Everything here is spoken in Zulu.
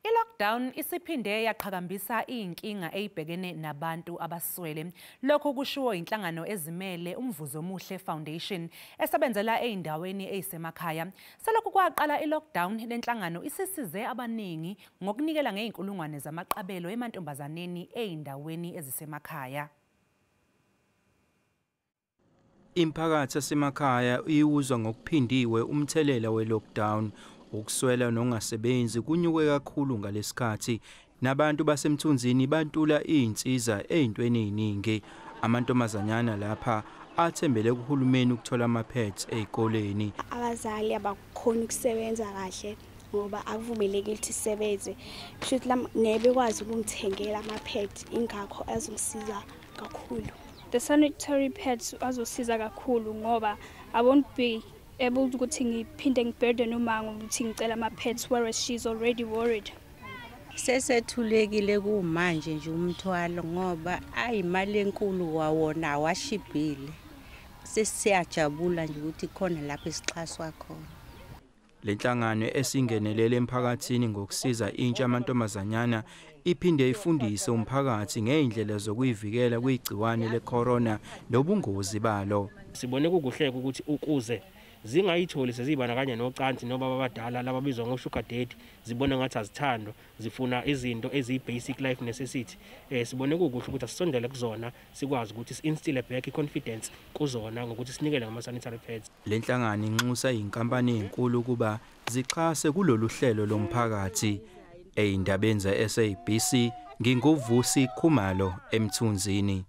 ILockdown isiphinde yaqhakambisa inkinga ezibhekene nabantu abaswele. Lokhu kushiwo inhlangano ezimele uMvuzomuhle Foundation esebenzela ezindaweni ezisemakhaya. Selokhu kwaqala iLockdown lenhlangano isisize abaningi ngokunikela ngezinkulungwane zamaqabelo emantombazaneni ezindaweni ezisemakhaya. Imphakathi esemakhaya iwuzwa ngokuphindiwe umthelela we-lockdown. Ukuswela nongasebenzi kunyuke kakhulu ngalesikhathi nabantu basemthunzini bantula izinsiza ezintweni eziningi. Amantombazanyana lapha athembele kuhulumeni ukuthola ama-pads ezikoleni. Abazali abakhona ukusebenza kahle ngoba akuvumelekile ukuthi isebenze. Kushuthi nebekwazi ukungithengela ama-pads ingakho azongisiza kakhulu. The sanitary pads azosiza kakhulu ngoba I won't be able ukuthi ngiphinde ngibhede noma ukuthi ngicela ama-pads whereas she's already worried. Sesethulekile kumanje nje umthwalo ngoba ayimali enkulu kwawona awashibhile. Sesiyajabula nje ukuthi khona lapho esixhaswa khona. Lenhlangano esingenelele emphakathini ngokusiza intsha amantombazanyana iphinde ifundise umphakathi ngezindlela zokuyivikela kwigciwane lecorona nobungozi balo. Sibone kukuhleka ukuthi ukuze zingayitholi sezibandakanya nocansi noma abadala lababizwa ngosugar daddy zibona ngathi azithandwa zifuna izinto eziyi-basic life necessity. Sibone kukuhle ukuthi asisondele kuzona sikwazi ukuthi si-instill back i-confidence kuzona ngokuthi sinikele ngama-sanitary pads. Lenhlangano inxusa izinkampani ezinkulu kuba zixhase kulolu hlelo lomphakathi. Ezindabeni ze-SABC nginguVusi Khumalo emthunzini.